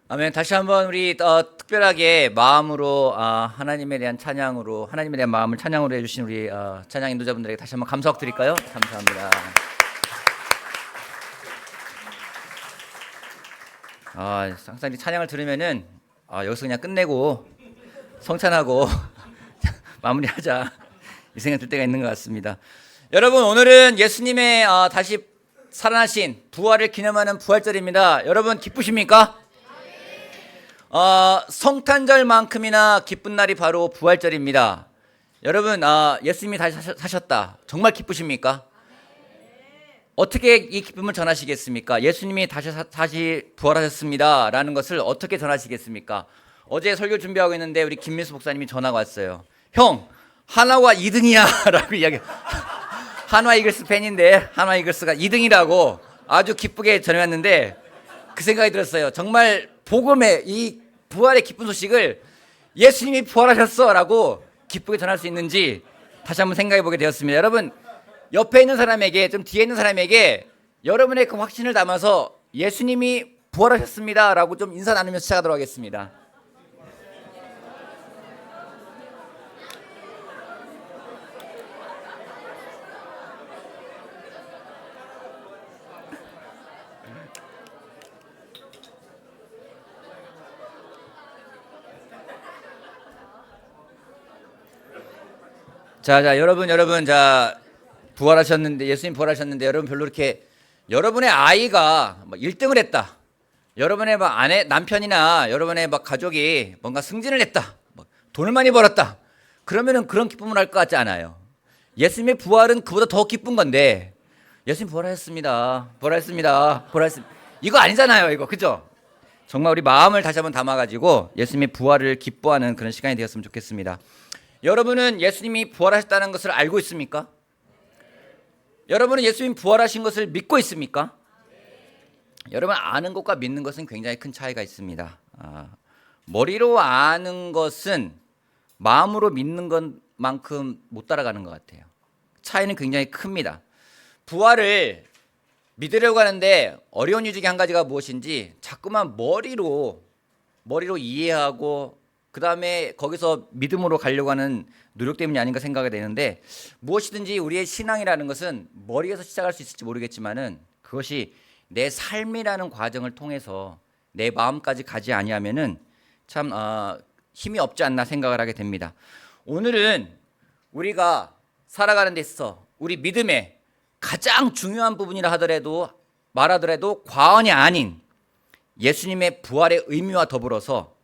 아멘. 다시 한번 우리 특별하게 마음으로 하나님에 대한 찬양으로 하나님에 대한 마음을 찬양으로 해주신 우리 찬양 인도자분들에게 다시 한번 감사억 드릴까요? 감사합니다. 항상 이 찬양을 들으면은 여기서 그냥 끝내고 성찬하고 마무리하자 이 생각 들 때가 있는 것 같습니다. 여러분, 오늘은 예수님의 다시 살아나신 부활을 기념하는 부활절입니다. 여러분 기쁘십니까? 성탄절만큼이나 기쁜 날이 바로 부활절입니다. 여러분, 예수님이 다시 사셨다. 정말 기쁘십니까? 어떻게 이 기쁨을 전하시겠습니까? 예수님이 다시 부활하셨습니다 라는 것을 어떻게 전하시겠습니까? 어제 설교 준비하고 있는데 우리 김민수 목사님이 전화가 왔어요. 형, 한화가 2등이야 라고 이야기. 한화 이글스 팬인데 한화 이글스가 2등이라고 아주 기쁘게 전해왔는데 그 생각이 들었어요. 정말 복음의 이 부활의 기쁜 소식을 예수님이 부활하셨어 라고 기쁘게 전할 수 있는지 다시 한번 생각해 보게 되었습니다. 여러분, 옆에 있는 사람에게, 좀 뒤에 있는 사람에게 여러분의 그 확신을 담아서 예수님이 부활하셨습니다 라고 좀 인사 나누면서 시작하도록 하겠습니다. 자, 여러분, 부활하셨는데, 예수님 부활하셨는데, 여러분 별로 이렇게, 여러분의 아이가 1등을 했다. 여러분의 아내, 남편이나 여러분의 가족이 뭔가 승진을 했다. 돈을 많이 벌었다. 그러면은 그런 기쁨을 할 것 같지 않아요. 예수님의 부활은 그보다 더 기쁜 건데, 예수님 부활하셨습니다. 이거 아니잖아요, 이거. 그죠? 정말 우리 마음을 다시 한번 담아가지고 예수님의 부활을 기뻐하는 그런 시간이 되었으면 좋겠습니다. 여러분은 예수님이 부활하셨다는 것을 알고 있습니까? 여러분은 예수님 부활하신 것을 믿고 있습니까? 여러분, 아는 것과 믿는 것은 굉장히 큰 차이가 있습니다. 머리로 아는 것은 마음으로 믿는 것만큼 못 따라가는 것 같아요. 차이는 굉장히 큽니다. 부활을 믿으려고 하는데 어려운 이유 중에 한 가지가 무엇인지 자꾸만 머리로 이해하고 그 다음에 거기서 믿음으로 가려고 하는 노력 때문이 아닌가 생각이 되는데, 무엇이든지 우리의 신앙이라는 것은 머리에서 시작할 수 있을지 모르겠지만은 그것이 내 삶이라는 과정을 통해서 내 마음까지 가지 아니하면은 참 힘이 없지 않나 생각을 하게 됩니다. 오늘은 우리가 살아가는 데 있어서 우리 믿음의 가장 중요한 부분이라 말하더라도 과언이 아닌 예수님의 부활의 의미와 더불어서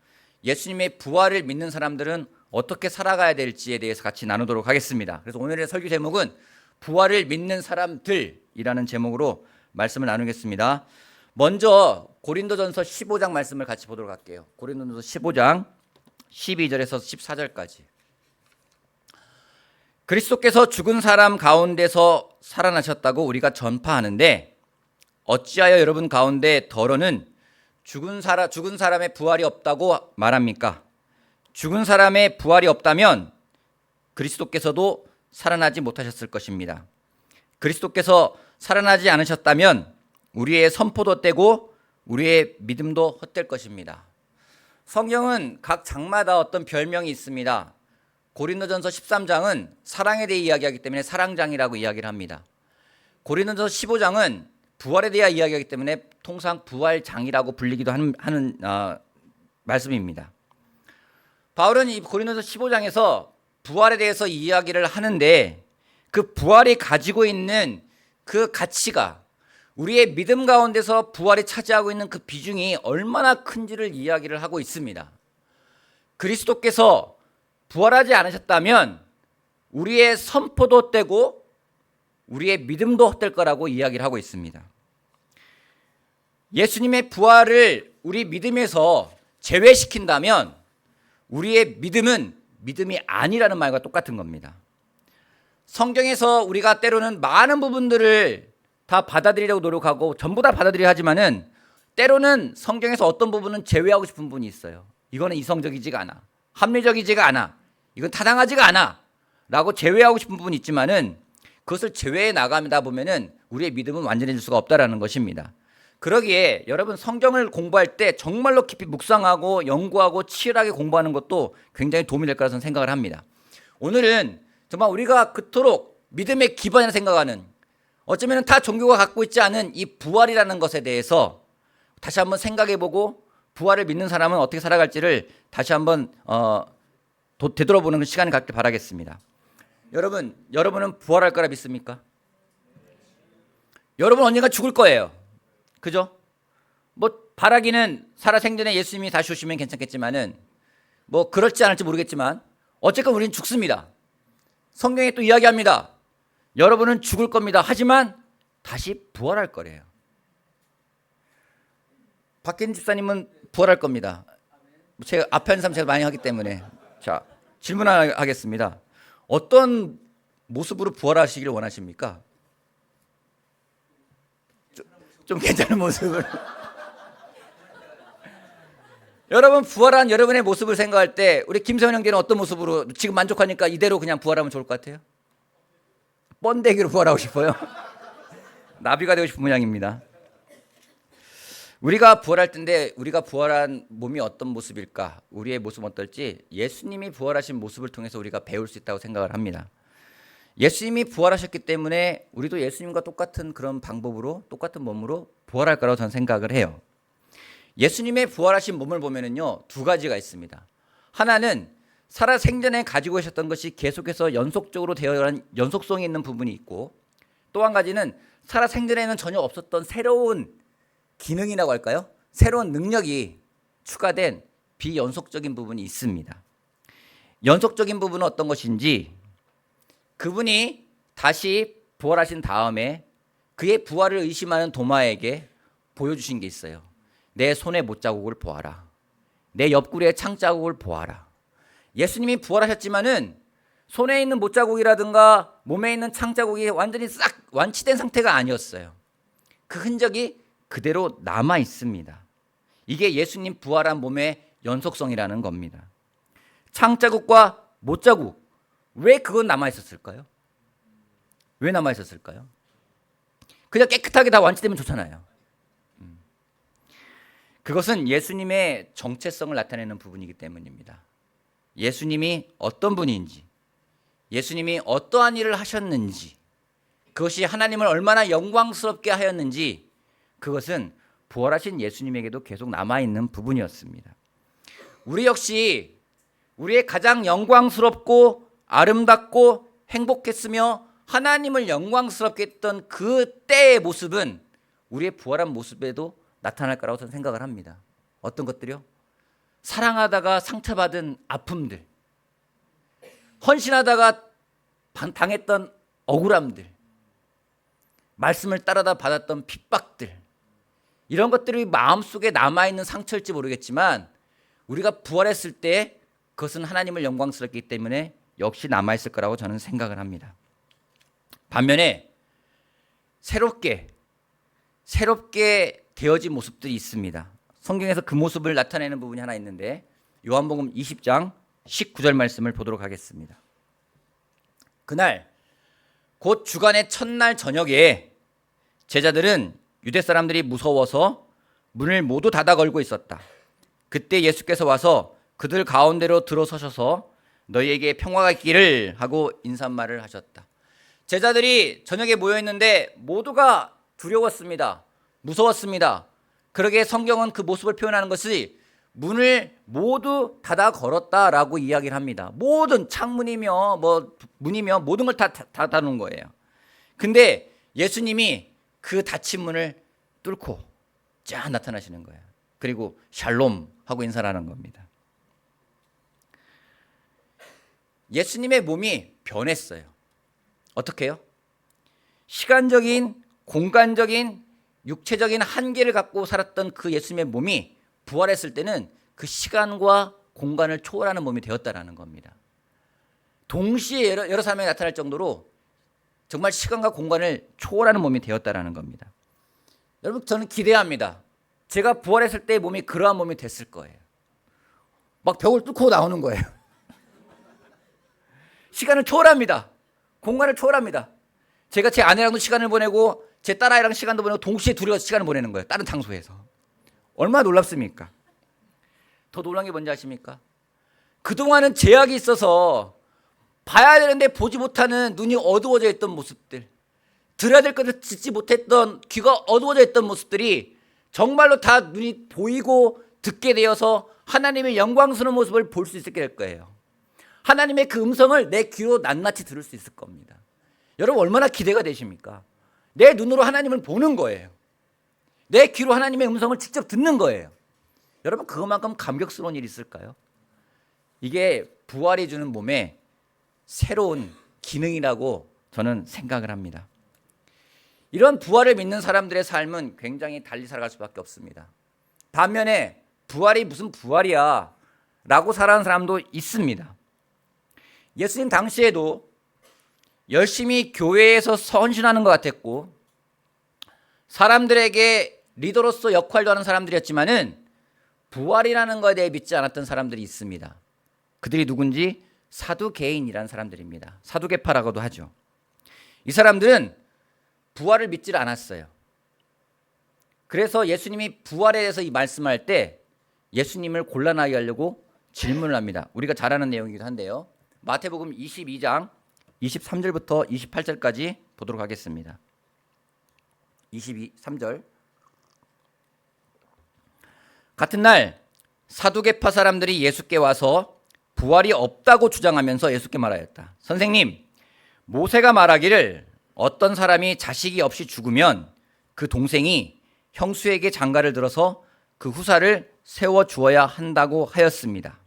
예수님의 부활을 믿는 사람들은 어떻게 살아가야 될지에 대해서 같이 나누도록 하겠습니다. 그래서 오늘의 설교 제목은 부활을 믿는 사람들이라는 제목으로 말씀을 나누겠습니다. 먼저 고린도전서 15장 말씀을 같이 보도록 할게요. 고린도전서 15장 12절에서 14절까지. 그리스도께서 죽은 사람 가운데서 살아나셨다고 우리가 전파하는데 어찌하여 여러분 가운데 더러는 죽은 사람의 부활이 없다고 말합니까? 죽은 사람의 부활이 없다면 그리스도께서도 살아나지 못하셨을 것입니다. 그리스도께서 살아나지 않으셨다면 우리의 선포도 떼고 우리의 믿음도 헛될 것입니다. 성경은 각 장마다 어떤 별명이 있습니다. 고린도전서 13장은 사랑에 대해 이야기하기 때문에 사랑장이라고 이야기를 합니다. 고린도전서 15장은 부활에 대해 이야기하기 때문에 통상 부활장이라고 불리기도 하는 말씀입니다. 바울은 이 고린도서 15장에서 부활에 대해서 이야기를 하는데 그 부활이 가지고 있는 그 가치가, 우리의 믿음 가운데서 부활이 차지하고 있는 그 비중이 얼마나 큰지를 이야기를 하고 있습니다. 그리스도께서 부활하지 않으셨다면 우리의 선포도 떼고 우리의 믿음도 헛될 거라고 이야기를 하고 있습니다. 예수님의 부활을 우리 믿음에서 제외시킨다면 우리의 믿음은 믿음이 아니라는 말과 똑같은 겁니다. 성경에서 우리가 때로는 많은 부분들을 다 받아들이려고 노력하고 전부 다 받아들이려 하지만은 때로는 성경에서 어떤 부분은 제외하고 싶은 부분이 있어요. 이거는 이성적이지가 않아, 합리적이지가 않아, 이건 타당하지가 않아 라고 제외하고 싶은 부분이 있지만은 그것을 제외해 나가다 보면은 우리의 믿음은 완전해질 수가 없다라는 것입니다. 그러기에 여러분 성경을 공부할 때 정말로 깊이 묵상하고 연구하고 치열하게 공부하는 것도 굉장히 도움이 될 거라서 생각을 합니다. 오늘은 정말 우리가 그토록 믿음의 기반이라 생각하는, 어쩌면 타 종교가 갖고 있지 않은 이 부활이라는 것에 대해서 다시 한번 생각해보고 부활을 믿는 사람은 어떻게 살아갈지를 다시 한번 되돌아보는 그 시간을 갖길 바라겠습니다. 여러분은 부활할 거라 믿습니까? 여러분 언젠가 죽을 거예요. 그죠? 뭐 바라기는 살아생전에 예수님이 다시 오시면 괜찮겠지만은 뭐 그럴지 않을지 모르겠지만 어쨌건 우리는 죽습니다. 성경에 또 이야기합니다. 여러분은 죽을 겁니다. 하지만 다시 부활할 거래요. 박혜진 집사님은 부활할 겁니다. 제가 앞에 하는 사람 제가 많이 하기 때문에. 자, 질문하겠습니다. 어떤 모습으로 부활하시기를 원하십니까? 좀 괜찮은 모습을. 여러분 부활한 여러분의 모습을 생각할 때 우리 김세현 형제는 어떤 모습으로 지금 만족하니까 이대로 그냥 부활하면 좋을 것 같아요? 번데기로 부활하고 싶어요? 나비가 되고 싶은 모양입니다. 우리가 부활할 텐데 우리가 부활한 몸이 어떤 모습일까? 우리의 모습은 어떨지 예수님이 부활하신 모습을 통해서 우리가 배울 수 있다고 생각을 합니다. 예수님이 부활하셨기 때문에 우리도 예수님과 똑같은 그런 방법으로 똑같은 몸으로 부활할 거라고 저는 생각을 해요. 예수님의 부활하신 몸을 보면은요, 두 가지가 있습니다. 하나는 살아 생전에 가지고 계셨던 것이 계속해서 연속적으로 되어간 연속성이 있는 부분이 있고, 또 한 가지는 살아 생전에는 전혀 없었던 새로운 기능이라고 할까요? 새로운 능력이 추가된 비연속적인 부분이 있습니다. 연속적인 부분은 어떤 것인지, 그분이 다시 부활하신 다음에 그의 부활을 의심하는 도마에게 보여주신 게 있어요. 내 손의 못자국을 보아라. 내 옆구리의 창자국을 보아라. 예수님이 부활하셨지만은 손에 있는 못자국이라든가 몸에 있는 창자국이 완전히 싹 완치된 상태가 아니었어요. 그 흔적이 그대로 남아 있습니다. 이게 예수님 부활한 몸의 연속성이라는 겁니다. 창자국과 못자국, 왜 그건 남아 있었을까요? 왜 남아 있었을까요? 그냥 깨끗하게 다 완치되면 좋잖아요. 그것은 예수님의 정체성을 나타내는 부분이기 때문입니다. 예수님이 어떤 분인지, 예수님이 어떠한 일을 하셨는지, 그것이 하나님을 얼마나 영광스럽게 하였는지, 그것은 부활하신 예수님에게도 계속 남아있는 부분이었습니다. 우리 역시 우리의 가장 영광스럽고 아름답고 행복했으며 하나님을 영광스럽게 했던 그 때의 모습은 우리의 부활한 모습에도 나타날 거라고 저는 생각을 합니다. 어떤 것들이요? 사랑하다가 상처받은 아픔들, 헌신하다가 당했던 억울함들, 말씀을 따르다 받았던 핍박들, 이런 것들이 마음속에 남아있는 상처일지 모르겠지만 우리가 부활했을 때 그것은 하나님을 영광스럽게 했기 때문에 역시 남아있을 거라고 저는 생각을 합니다. 반면에 새롭게 되어진 모습들이 있습니다. 성경에서 그 모습을 나타내는 부분이 하나 있는데 요한복음 20장 19절 말씀을 보도록 하겠습니다. 그날 곧 주간의 첫날 저녁에 제자들은 유대 사람들이 무서워서 문을 모두 닫아 걸고 있었다. 그때 예수께서 와서 그들 가운데로 들어서셔서 너희에게 평화가 있기를 하고 인사말을 하셨다. 제자들이 저녁에 모여 있는데 모두가 두려웠습니다. 무서웠습니다. 그러기에 성경은 그 모습을 표현하는 것이 문을 모두 닫아 걸었다라고 이야기를 합니다. 모든 창문이며 뭐 문이며 모든 걸 다 닫아놓은 거예요. 근데 예수님이 그 닫힌 문을 뚫고 쫙 나타나시는 거예요. 그리고 샬롬 하고 인사를 하는 겁니다. 예수님의 몸이 변했어요. 어떻게 해요? 시간적인, 공간적인, 육체적인 한계를 갖고 살았던 그 예수님의 몸이 부활했을 때는 그 시간과 공간을 초월하는 몸이 되었다라는 겁니다. 동시에 여러 사람이 나타날 정도로 정말 시간과 공간을 초월하는 몸이 되었다라는 겁니다. 여러분, 저는 기대합니다. 제가 부활했을 때 몸이 그러한 몸이 됐을 거예요. 막 벽을 뚫고 나오는 거예요. 시간을 초월합니다. 공간을 초월합니다. 제가 제 아내랑도 시간을 보내고 제 딸아이랑 시간도 보내고 동시에 둘이 시간을 보내는 거예요. 다른 장소에서. 얼마나 놀랍습니까? 더 놀란 게 뭔지 아십니까? 그동안은 제약이 있어서 봐야 되는데 보지 못하는 눈이 어두워져 있던 모습들, 들어야 될 것을 듣지 못했던 귀가 어두워져 있던 모습들이 정말로 다 눈이 보이고 듣게 되어서 하나님의 영광스러운 모습을 볼 수 있게 될 거예요. 하나님의 그 음성을 내 귀로 낱낱이 들을 수 있을 겁니다. 여러분 얼마나 기대가 되십니까? 내 눈으로 하나님을 보는 거예요. 내 귀로 하나님의 음성을 직접 듣는 거예요. 여러분 그것만큼 감격스러운 일이 있을까요? 이게 부활이 주는 몸에 새로운 기능이라고 저는 생각을 합니다. 이런 부활을 믿는 사람들의 삶은 굉장히 달리 살아갈 수밖에 없습니다. 반면에 부활이 무슨 부활이야 라고 살아가는 사람도 있습니다. 예수님 당시에도 열심히 교회에서 헌신하는 것 같았고 사람들에게 리더로서 역할도 하는 사람들이었지만은 부활이라는 것에 대해 믿지 않았던 사람들이 있습니다. 그들이 누군지 사두개인이라는 사람들입니다. 사두개파라고도 하죠. 이 사람들은 부활을 믿지 않았어요. 그래서 예수님이 부활에 대해서 이 말씀할 때 예수님을 곤란하게 하려고 질문을 합니다. 우리가 잘 아는 내용이기도 한데요. 마태복음 22장 23절부터 28절까지 보도록 하겠습니다. 23절. 같은 날 사두개파 사람들이 예수께 와서 부활이 없다고 주장하면서 예수께 말하였다. 선생님, 모세가 말하기를 어떤 사람이 자식이 없이 죽으면 그 동생이 형수에게 장가를 들어서 그 후사를 세워 주어야 한다고 하였습니다.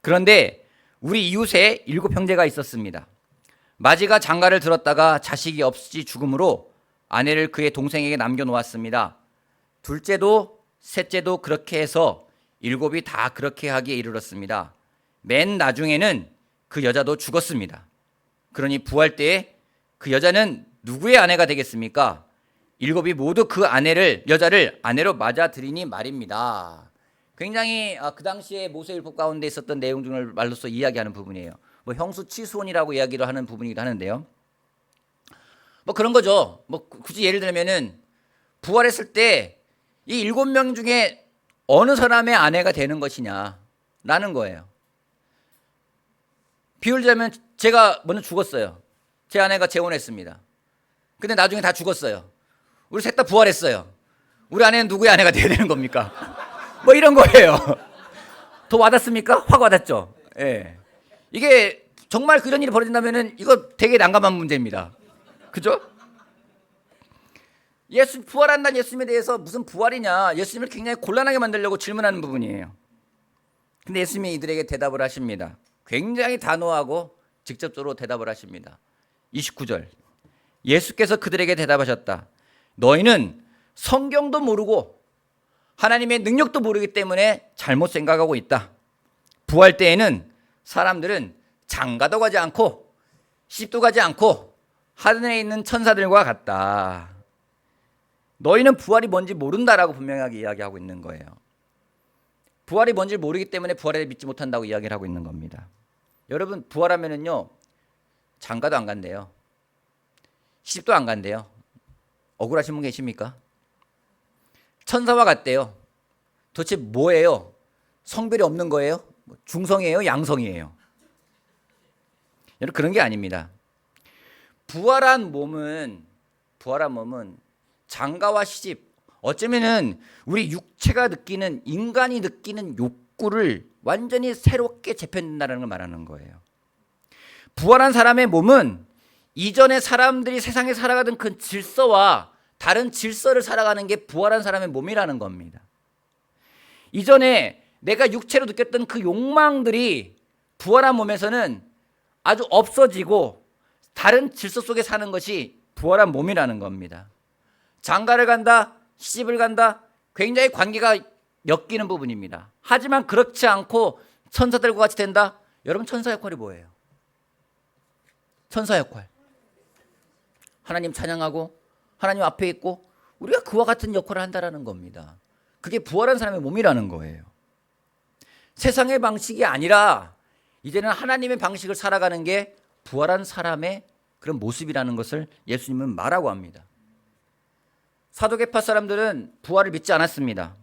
그런데 우리 이웃에 7 형제가 있었습니다. 마지가 장가를 들었다가 자식이 없이 죽음으로 아내를 그의 동생에게 남겨놓았습니다. 둘째도 셋째도 그렇게 해서 7이 다 그렇게 하기에 이르렀습니다. 맨 나중에는 그 여자도 죽었습니다. 그러니 부활 때에 그 여자는 누구의 아내가 되겠습니까? 7이 모두 그 여자를 아내로 맞아들이니 말입니다. 굉장히 그 당시에 모세율법 가운데 있었던 내용 중을 말로써 이야기하는 부분이에요. 뭐 형수 취소원이라고 이야기를 하는 부분이기도 하는데요. 뭐 그런 거죠. 뭐 굳이 예를 들면은 부활했을 때 이 7명 중에 어느 사람의 아내가 되는 것이냐라는 거예요. 비유를 들자면 제가 먼저 죽었어요. 제 아내가 재혼했습니다. 근데 나중에 다 죽었어요. 우리 셋 다 부활했어요. 우리 아내는 누구의 아내가 돼야 되는 겁니까? 뭐 이런 거예요. 더 와닿습니까? 확 와닿죠. 예. 이게 정말 그런 일이 벌어진다면은 이거 되게 난감한 문제입니다. 그죠? 부활한다는 예수님에 대해서 무슨 부활이냐, 예수님을 굉장히 곤란하게 만들려고 질문하는 부분이에요. 근데 예수님이 이들에게 대답을 하십니다. 굉장히 단호하고 직접적으로 대답을 하십니다. 29절. 예수께서 그들에게 대답하셨다. 너희는 성경도 모르고 하나님의 능력도 모르기 때문에 잘못 생각하고 있다. 부활 때에는 사람들은 장가도 가지 않고 시집도 가지 않고 하늘에 있는 천사들과 같다. 너희는 부활이 뭔지 모른다라고 분명하게 이야기하고 있는 거예요. 부활이 뭔지 모르기 때문에 부활에 믿지 못한다고 이야기를 하고 있는 겁니다. 여러분 부활하면은요 장가도 안 간대요. 시집도 안 간대요. 억울하신 분 계십니까? 천사와 같대요. 도대체 뭐예요? 성별이 없는 거예요? 중성이에요? 양성이에요? 여러분 그런 게 아닙니다. 부활한 몸은 장가와 시집, 어쩌면은 우리 육체가 느끼는, 인간이 느끼는 욕구를 완전히 새롭게 재편된다는 걸 말하는 거예요. 부활한 사람의 몸은 이전에 사람들이 세상에 살아가던 그 질서와 다른 질서를 살아가는 게 부활한 사람의 몸이라는 겁니다. 이전에 내가 육체로 느꼈던 그 욕망들이 부활한 몸에서는 아주 없어지고 다른 질서 속에 사는 것이 부활한 몸이라는 겁니다. 장가를 간다, 시집을 간다, 굉장히 관계가 엮이는 부분입니다. 하지만 그렇지 않고 천사들과 같이 된다? 여러분 천사 역할이 뭐예요? 천사 역할. 하나님 찬양하고 하나님 앞에 있고 우리가 그와 같은 역할을 한다는 겁니다. 그게 부활한 사람의 몸이라는 거예요. 세상의 방식이 아니라 이제는 하나님의 방식을 살아가는 게 부활한 사람의 그런 모습이라는 것을 예수님은 말하고 합니다. 사도계파 사람들은 부활을 믿지 않았습니다.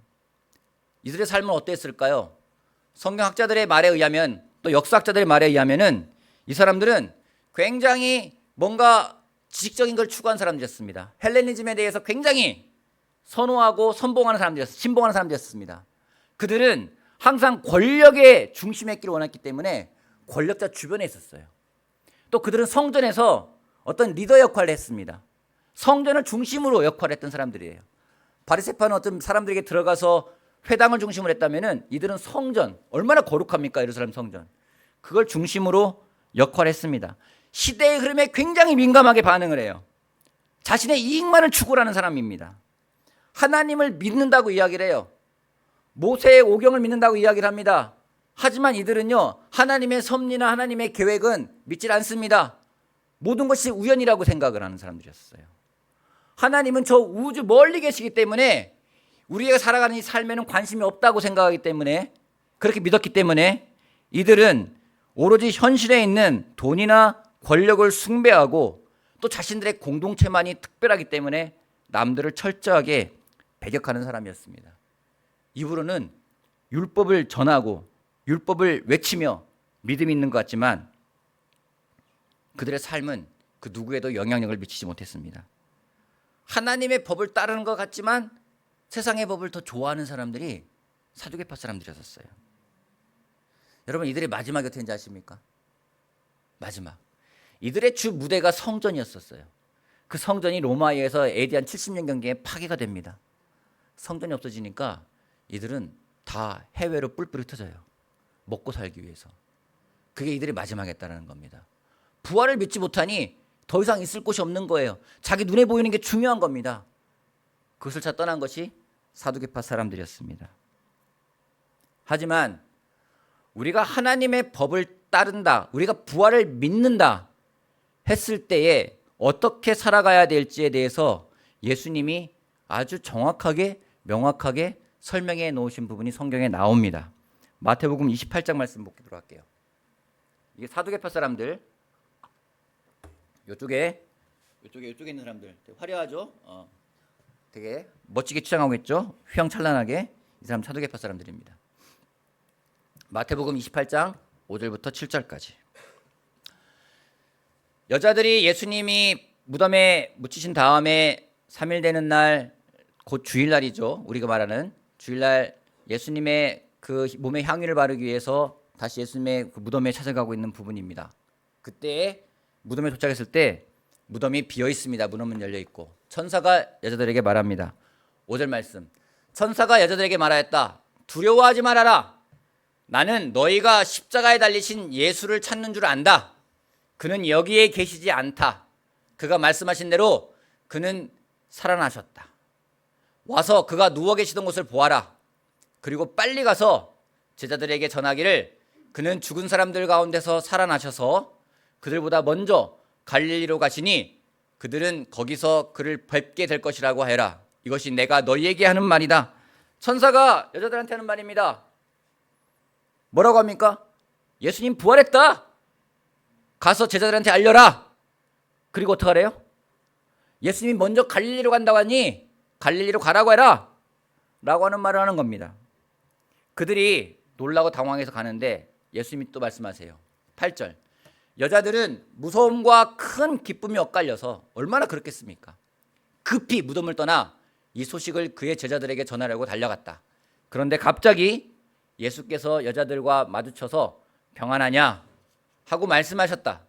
이들의 삶은 어땠을까요? 성경학자들의 말에 의하면, 또 역사학자들의 말에 의하면은 이 사람들은 굉장히 뭔가 지식적인 걸 추구한 사람들이었습니다. 헬레니즘에 대해서 굉장히 선호하고 선봉하는 사람들이었습니다. 신봉하는 사람들이었습니다. 그들은 항상 권력의 중심에 있기를 원했기 때문에 권력자 주변에 있었어요. 또 그들은 성전에서 어떤 리더 역할을 했습니다. 성전을 중심으로 역할을 했던 사람들이에요. 바리새파는 어떤 사람들에게 들어가서 회당을 중심으로 했다면은 이들은 성전, 얼마나 거룩합니까? 예루살렘 성전. 그걸 중심으로 역할을 했습니다. 시대의 흐름에 굉장히 민감하게 반응을 해요. 자신의 이익만을 추구하는 사람입니다. 하나님을 믿는다고 이야기를 해요. 모세의 오경을 믿는다고 이야기를 합니다. 하지만 이들은요, 하나님의 섭리나 하나님의 계획은 믿질 않습니다. 모든 것이 우연이라고 생각을 하는 사람들이었어요. 하나님은 저 우주 멀리 계시기 때문에 우리가 살아가는 이 삶에는 관심이 없다고 생각하기 때문에, 그렇게 믿었기 때문에 이들은 오로지 현실에 있는 돈이나 권력을 숭배하고 또 자신들의 공동체만이 특별하기 때문에 남들을 철저하게 배격하는 사람이었습니다. 입으로는 율법을 전하고 율법을 외치며 믿음이 있는 것 같지만 그들의 삶은 그 누구에도 영향력을 미치지 못했습니다. 하나님의 법을 따르는 것 같지만 세상의 법을 더 좋아하는 사람들이 사두개파 사람들이었어요. 여러분, 이들의 마지막이 어땠는지 아십니까? 마지막. 이들의 주 무대가 성전이었었어요. 그 성전이 로마에서 AD 한 70년경에 파괴가 됩니다. 성전이 없어지니까 이들은 다 해외로 뿔뿔이 흩어져요. 먹고 살기 위해서. 그게 이들의 마지막이었다는 겁니다. 부활을 믿지 못하니 더 이상 있을 곳이 없는 거예요. 자기 눈에 보이는 게 중요한 겁니다. 그것을 찾아 떠난 것이 사두개파 사람들이었습니다. 하지만 우리가 하나님의 법을 따른다, 우리가 부활을 믿는다 했을 때에 어떻게 살아가야 될지에 대해서 예수님이 아주 정확하게 명확하게 설명해 놓으신 부분이 성경에 나옵니다. 마태복음 28장 말씀 보도록 할게요. 이게 사두개파 사람들, 이쪽에 있는 사람들 되게 화려하죠? 되게 멋지게 취장하고 있죠? 휘황찬란하게. 이 사람 사두개파 사람들입니다. 마태복음 28장 5절부터 7절까지. 여자들이 예수님이 무덤에 묻히신 다음에 3일 되는 날, 곧 주일날이죠. 우리가 말하는 주일날 예수님의 그 몸에 향유를 바르기 위해서 다시 예수님의 그 무덤에 찾아가고 있는 부분입니다. 그때 무덤에 도착했을 때 무덤이 비어 있습니다. 무덤은 열려 있고 천사가 여자들에게 말합니다. 5절 말씀. 천사가 여자들에게 말하였다. 두려워하지 말아라. 나는 너희가 십자가에 달리신 예수를 찾는 줄 안다. 그는 여기에 계시지 않다. 그가 말씀하신 대로 그는 살아나셨다. 와서 그가 누워 계시던 곳을 보아라. 그리고 빨리 가서 제자들에게 전하기를 그는 죽은 사람들 가운데서 살아나셔서 그들보다 먼저 갈릴리로 가시니 그들은 거기서 그를 뵙게 될 것이라고 하여라. 이것이 내가 너희에게 하는 말이다. 천사가 여자들한테 하는 말입니다. 뭐라고 합니까? 예수님 부활했다. 가서 제자들한테 알려라. 그리고 어떡하래요? 예수님이 먼저 갈릴리로 간다고 하니 갈릴리로 가라고 해라. 라고 하는 말을 하는 겁니다. 그들이 놀라고 당황해서 가는데 예수님이 또 말씀하세요. 8절. 여자들은 무서움과 큰 기쁨이 엇갈려서 얼마나 그렇겠습니까? 급히 무덤을 떠나 이 소식을 그의 제자들에게 전하려고 달려갔다. 그런데 갑자기 예수께서 여자들과 마주쳐서 평안하냐 하고 말씀하셨다.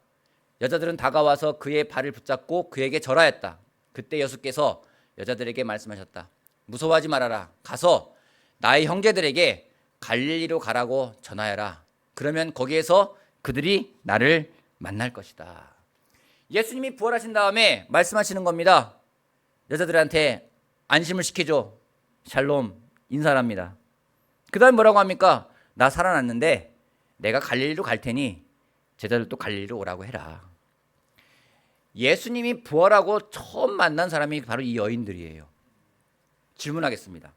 여자들은 다가와서 그의 발을 붙잡고 그에게 절하였다. 그때 예수께서 여자들에게 말씀하셨다. 무서워하지 말아라. 가서 나의 형제들에게 갈릴리로 가라고 전하여라. 그러면 거기에서 그들이 나를 만날 것이다. 예수님이 부활하신 다음에 말씀하시는 겁니다. 여자들한테 안심을 시켜줘. 샬롬 인사합니다. 그 다음 뭐라고 합니까? 나 살아났는데 내가 갈릴리로 갈 테니 제자들도 갈릴리로 오라고 해라. 예수님이 부활하고 처음 만난 사람이 바로 이 여인들이에요. 질문하겠습니다.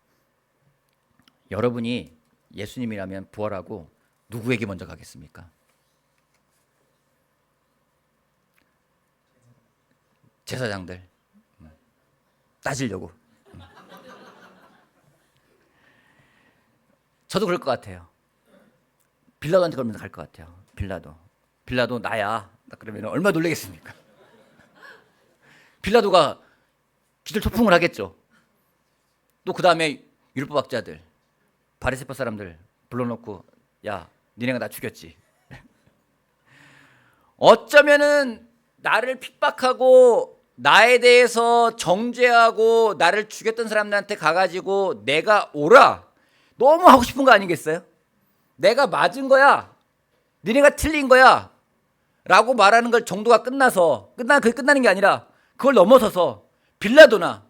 여러분이 예수님이라면 부활하고 누구에게 먼저 가겠습니까? 제사장들 따지려고. 저도 그럴 것 같아요. 빌라도한테 그러면 갈 것 같아요. 빌라도 나야. 그러면 얼마나 놀라겠습니까? 빌라도가 기절 초풍을 하겠죠. 또 그 다음에 율법학자들, 바리새파 사람들 불러놓고 야, 니네가 나 죽였지. 어쩌면은 나를 핍박하고 나에 대해서 정죄하고 나를 죽였던 사람들한테 가가지고 내가 오라 너무 하고 싶은 거 아니겠어요? 내가 맞은 거야, 니네가 틀린 거야 라고 말하는 걸 정도가 끝나서 그게 끝나는 게 아니라 그걸 넘어서서 빌라도나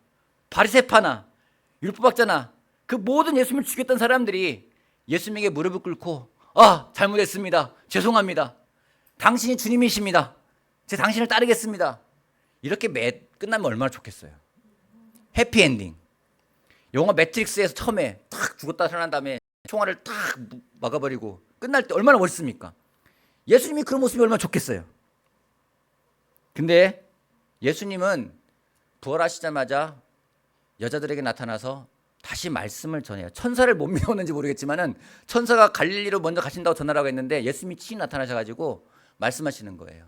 바리새파나 율법학자나 그 모든 예수님을 죽였던 사람들이 예수님에게 무릎을 꿇고 잘못했습니다, 죄송합니다, 당신이 주님이십니다, 제 당신을 따르겠습니다, 이렇게 끝나면 얼마나 좋겠어요. 해피엔딩. 영화 매트릭스에서 처음에 탁 죽었다 살아난 다음에 총알을 탁 막아버리고 끝날 때 얼마나 멋있습니까? 예수님이 그런 모습이 얼마나 좋겠어요. 근데 예수님은 부활하시자마자 여자들에게 나타나서 다시 말씀을 전해요. 천사를 못 믿었는지 모르겠지만은 천사가 갈릴리로 먼저 가신다고 전하라고 했는데 예수님이 친히 나타나셔가지고 말씀하시는 거예요.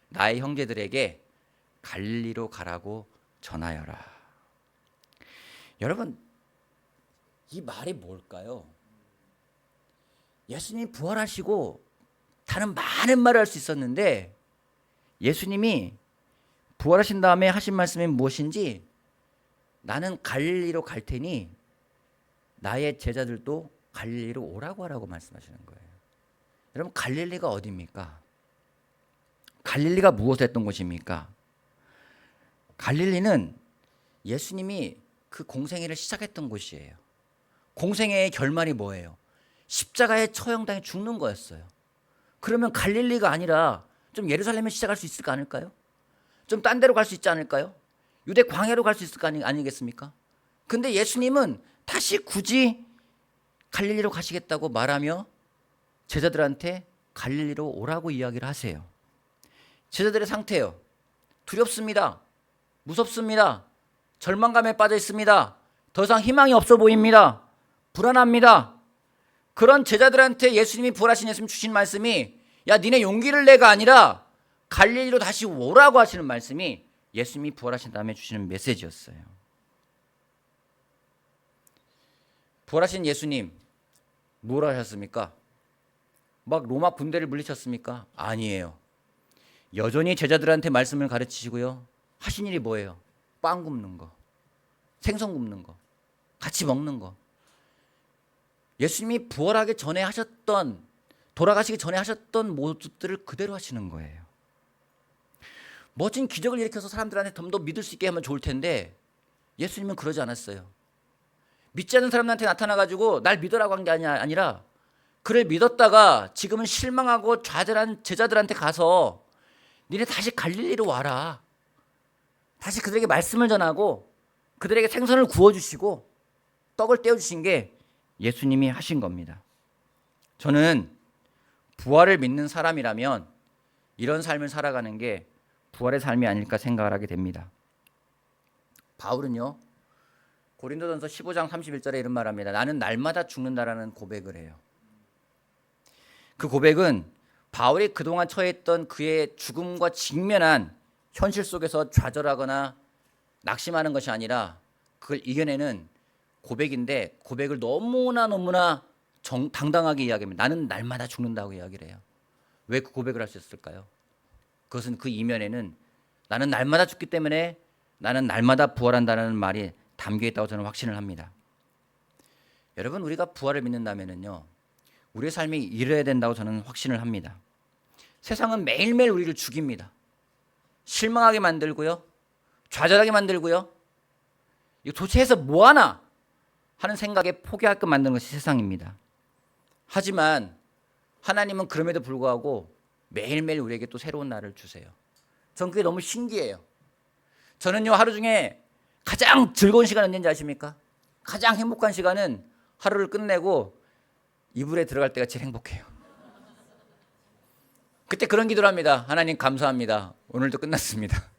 나의 형제들에게 갈릴리로 가라고 전하여라. 여러분, 이 말이 뭘까요? 예수님이 부활하시고 다른 많은 말을 할 수 있었는데 예수님이 부활하신 다음에 하신 말씀이 무엇인지, 나는 갈릴리로 갈 테니 나의 제자들도 갈릴리로 오라고 하라고 말씀하시는 거예요. 여러분, 갈릴리가 어디입니까? 갈릴리가 무엇을 했던 곳입니까? 갈릴리는 예수님이 그 공생애를 시작했던 곳이에요. 공생애의 결말이 뭐예요? 십자가에 처형당해 죽는 거였어요. 그러면 갈릴리가 아니라 좀 예루살렘에 시작할 수 있을까 않을까요? 좀 딴 데로 갈 수 있지 않을까요? 유대 광야로 갈 수 있을 거 아니겠습니까? 근데 예수님은 다시 굳이 갈릴리로 가시겠다고 말하며 제자들한테 갈릴리로 오라고 이야기를 하세요. 제자들의 상태요, 두렵습니다, 무섭습니다, 절망감에 빠져 있습니다, 더 이상 희망이 없어 보입니다, 불안합니다. 그런 제자들한테 예수님이 부활하신 예수님 주신 말씀이 야, 니네 용기를 내가 아니라 갈릴리로 다시 오라고 하시는 말씀이 예수님이 부활하신 다음에 주시는 메시지였어요. 부활하신 예수님 뭘 하셨습니까? 막 로마 군대를 물리쳤습니까? 아니에요. 여전히 제자들한테 말씀을 가르치시고요. 하신 일이 뭐예요? 빵 굽는 거, 생선 굽는 거, 같이 먹는 거. 예수님이 부활하기 전에 하셨던, 돌아가시기 전에 하셨던 모습들을 그대로 하시는 거예요. 멋진 기적을 일으켜서 사람들한테 좀 더 믿을 수 있게 하면 좋을 텐데 예수님은 그러지 않았어요. 믿지 않는 사람들한테 나타나가지고 날 믿으라고 한 게 아니라 그를 믿었다가 지금은 실망하고 좌절한 제자들한테 가서 니네 다시 갈릴리로 와라, 다시 그들에게 말씀을 전하고 그들에게 생선을 구워주시고 떡을 떼어주신 게 예수님이 하신 겁니다. 저는 부활을 믿는 사람이라면 이런 삶을 살아가는 게 부활의 삶이 아닐까 생각을 하게 됩니다. 바울은요, 고린도전서 15장 31절에 이런 말합니다. 나는 날마다 죽는다라는 고백을 해요. 그 고백은 바울이 그동안 처했던 그의 죽음과 직면한 현실 속에서 좌절하거나 낙심하는 것이 아니라 그걸 이겨내는 고백인데, 고백을 너무나 당당하게 이야기합니다. 나는 날마다 죽는다고 이야기를 해요. 왜 그 고백을 할 수 있을까요? 그것은 그 이면에는 나는 날마다 죽기 때문에 나는 날마다 부활한다는 말이 담겨 있다고 저는 확신을 합니다. 여러분, 우리가 부활을 믿는다면요, 우리의 삶이 이뤄야 된다고 저는 확신을 합니다. 세상은 매일매일 우리를 죽입니다. 실망하게 만들고요, 좌절하게 만들고요, 이거 도대체 해서 뭐하나 하는 생각에 포기할까 만드는 것이 세상입니다. 하지만 하나님은 그럼에도 불구하고 매일매일 우리에게 또 새로운 날을 주세요. 전 그게 너무 신기해요. 저는요, 하루 중에 가장 즐거운 시간은 언제인지 아십니까? 가장 행복한 시간은 하루를 끝내고 이불에 들어갈 때가 제일 행복해요. 그때 그런 기도를 합니다. 하나님 감사합니다, 오늘도 끝났습니다.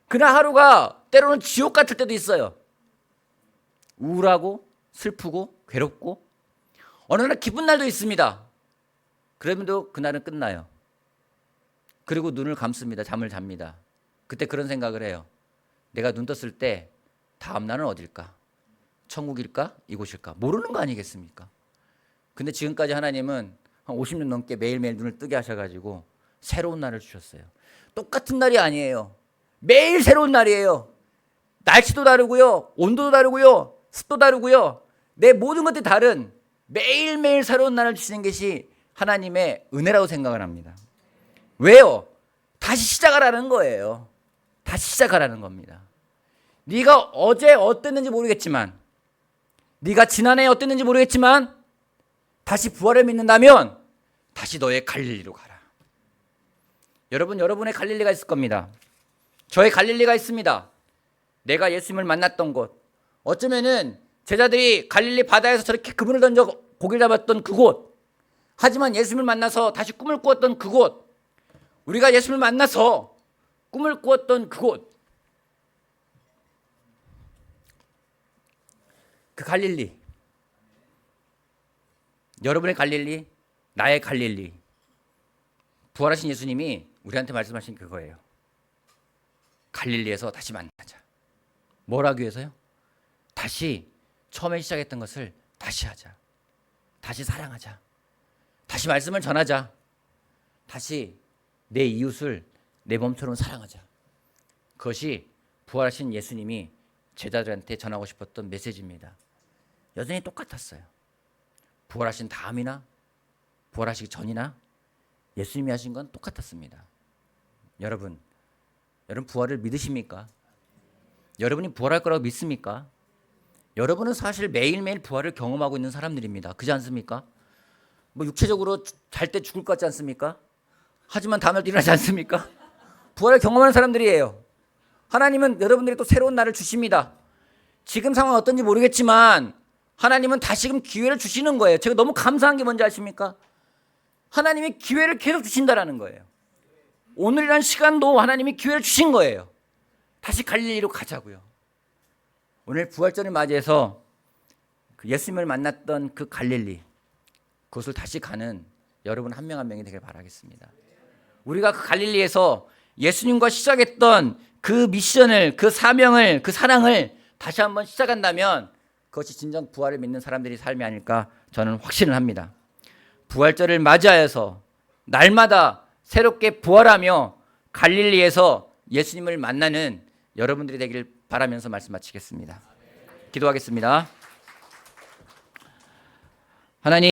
그날 하루가 때로는 지옥 같을 때도 있어요. 우울하고 슬프고 괴롭고 어느 날 기쁜 날도 있습니다. 그럼에도 그날은 끝나요. 그리고 눈을 감습니다. 잠을 잡니다. 그때 그런 생각을 해요. 내가 눈 떴을 때 다음 날은 어딜까? 천국일까? 이곳일까? 모르는 거 아니겠습니까? 근데 지금까지 하나님은 한 50년 넘게 매일매일 눈을 뜨게 하셔가지고 새로운 날을 주셨어요. 똑같은 날이 아니에요. 매일 새로운 날이에요. 날씨도 다르고요. 온도도 다르고요. 습도 다르고요. 내 모든 것들이 다른 매일매일 새로운 날을 주시는 것이 하나님의 은혜라고 생각을 합니다. 왜요? 다시 시작하라는 거예요. 다시 시작하라는 겁니다. 네가 어제 어땠는지 모르겠지만, 네가 지난해 어땠는지 모르겠지만 다시 부활을 믿는다면 다시 너의 갈릴리로 가라. 여러분, 여러분의 갈릴리가 있을 겁니다. 저의 갈릴리가 있습니다. 내가 예수님을 만났던 곳, 어쩌면은 제자들이 갈릴리 바다에서 저렇게 그분을 던져 고기를 잡았던 그곳, 하지만 예수님을 만나서 다시 꿈을 꾸었던 그곳, 우리가 예수님을 만나서 꿈을 꾸었던 그곳, 그 갈릴리, 여러분의 갈릴리, 나의 갈릴리, 부활하신 예수님이 우리한테 말씀하신 그거예요. 갈릴리에서 다시 만나자. 뭘 하기 위해서요? 다시 처음에 시작했던 것을 다시 하자. 다시 사랑하자. 다시 말씀을 전하자. 다시 내 이웃을 내 몸처럼 사랑하자. 그것이 부활하신 예수님이 제자들한테 전하고 싶었던 메시지입니다. 여전히 똑같았어요. 부활하신 다음이나 부활하시기 전이나 예수님이 하신 건 똑같았습니다. 여러분 부활을 믿으십니까? 여러분이 부활할 거라고 믿습니까? 여러분은 사실 매일매일 부활을 경험하고 있는 사람들입니다. 그렇지 않습니까? 뭐 육체적으로 잘 때 죽을 것 같지 않습니까? 하지만 다음날 일어나지 않습니까? 부활을 경험하는 사람들이에요. 하나님은 여러분들에게 또 새로운 날을 주십니다. 지금 상황은 어떤지 모르겠지만 하나님은 다시금 기회를 주시는 거예요. 제가 너무 감사한 게 뭔지 아십니까? 하나님이 기회를 계속 주신다라는 거예요. 오늘이라는 시간도 하나님이 기회를 주신 거예요. 다시 갈릴리로 가자고요. 오늘 부활절을 맞이해서 예수님을 만났던 그 갈릴리, 그것을 다시 가는 여러분 한 명 한 명이 되길 바라겠습니다. 우리가 그 갈릴리에서 예수님과 시작했던 그 미션을, 그 사명을, 그 사랑을 다시 한번 시작한다면 그것이 진정 부활을 믿는 사람들의 삶이 아닐까 저는 확신을 합니다. 부활절을 맞이하여서 날마다 새롭게 부활하며 갈릴리에서 예수님을 만나는 여러분들이 되길 바라면서 말씀 마치겠습니다. 기도하겠습니다. 하나님,